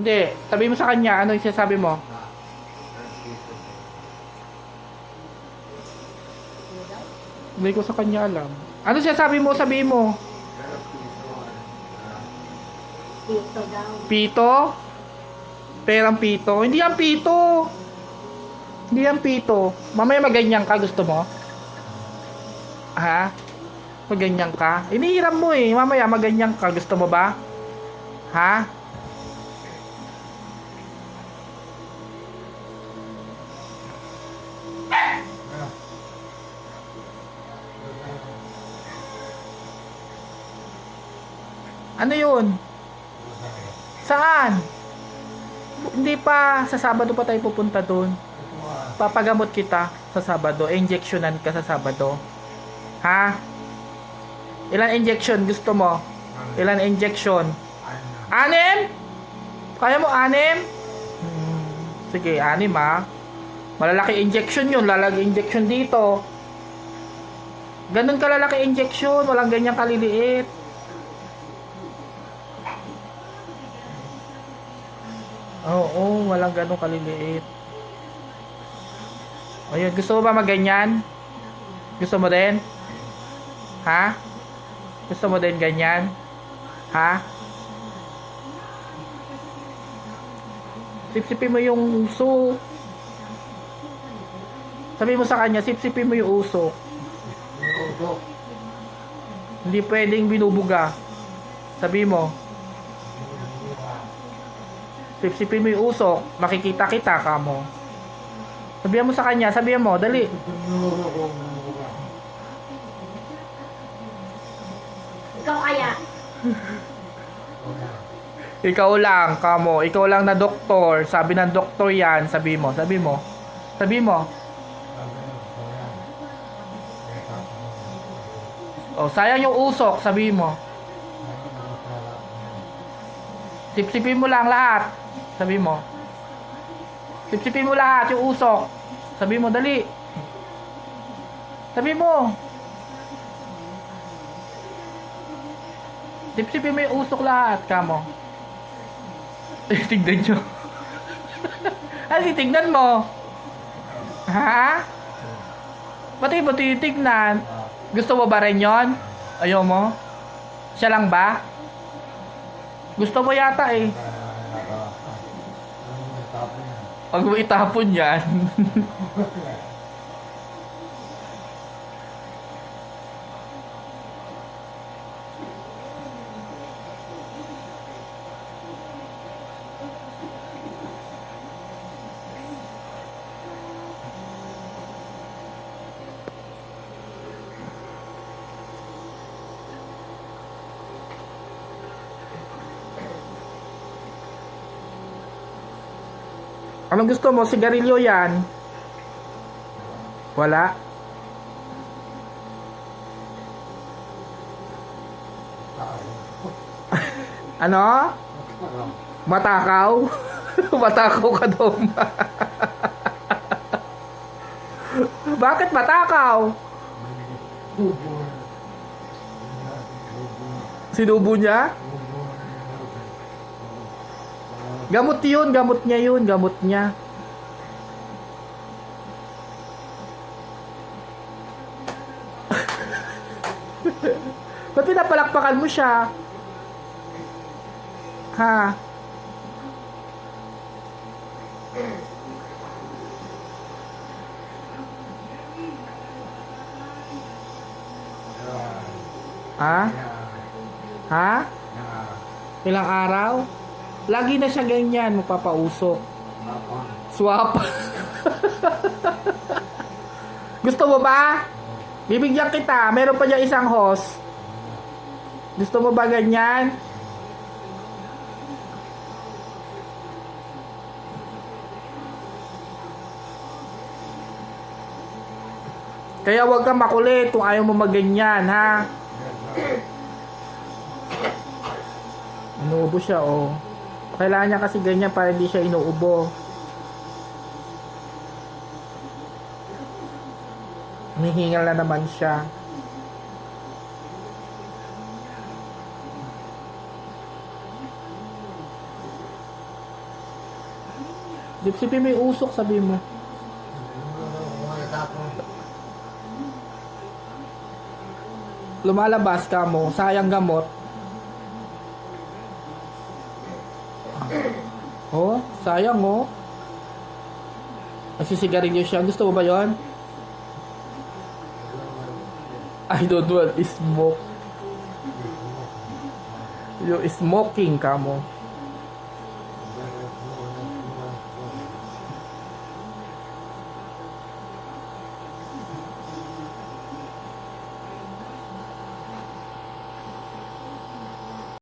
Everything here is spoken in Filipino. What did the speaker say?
Hindi. Sabi mo sa kanya, ano yung sinasabi mo? Hindi ko sa kanya alam. Ano sinasabi mo? Sabihin mo. Dito daw. Pito? Perang pito? Hindi yan pito. Hindi yan pito. Mamaya maganyan ka, gusto mo? Ha? Maganyan ka? Inihiram mo eh. Mamaya maganyan ka. Gusto mo ba? Ha? Ano yun? Saan? Hindi pa. Sa Sabado pa tayo pupunta doon. Papagamot kita sa Sabado. Injectionan ka sa Sabado. Ha? Ilan injection gusto mo? Ilan injection? 6? Kaya mo 6? Sige, 6 ha. Malalaki injection yun. Lalagay injection dito. Ganun kalalaki injection. Walang ganyang kaliliit. Oo, walang ganun kaliliit. Ayun, gusto mo ba maganyan? Gusto mo din? Ha? Gusto mo din ganyan? Ha? Sipsipin mo yung uso. Sabi mo sa kanya, sipsipin mo yung uso. Hindi pwedeng binubuga. Sabi mo. Sipsipin mo yung usok. Makikita kita ka mo. Sabihan mo sa kanya. Sabihan mo. Dali. Ikaw kaya. Ikaw lang, kamo. Ikaw lang na doktor. Sabi ng doktor yan. Sabi mo. Sabi mo. Sabi mo. Oh, sayang yung usok. Sabi mo. Sipsipin mo lang lahat. Sabi mo. Sipsipin mo lahat yung usok. Sabi mo, dali. Sabi mo. Sipsipin mo yung usok lahat, kamo. Tignan nyo. Ano titignan mo? Ha? Pati mo titignan? Gusto mo ba rin yun? Ayaw mo? Siya lang ba? Gusto mo yata eh. Pag mo itapon yan. Anong gusto mo? Sigarilyo yan? Wala? Ano? Matakaw? Matakaw ka daw. Bakit matakaw? Sinubo niya? Gamot yun, gamot niya yun, gamot niya. Ba't pinapalakpakan mo siya? Ha? Ha? Ha? Ilang araw? Lagi na siya ganyan, magpapausok. Swap. Gusto mo ba? Bibigyan kita. Meron pa dyan isang host. Gusto mo ba ganyan? Kaya wag kang makulit kung ayaw mo maganyan, ha? Inuubo siya, oh. Kailangan niya kasi ganyan para hindi siya inuubo. Humihingal na naman siya. Dipsipin mo yung usok, sabi mo. Lumalabas ka mo, sayang gamot. Oh, sayang oh. Nagsisigarilyo siya. Gusto mo ba yon? I don't want smoke. You smoking ka mo.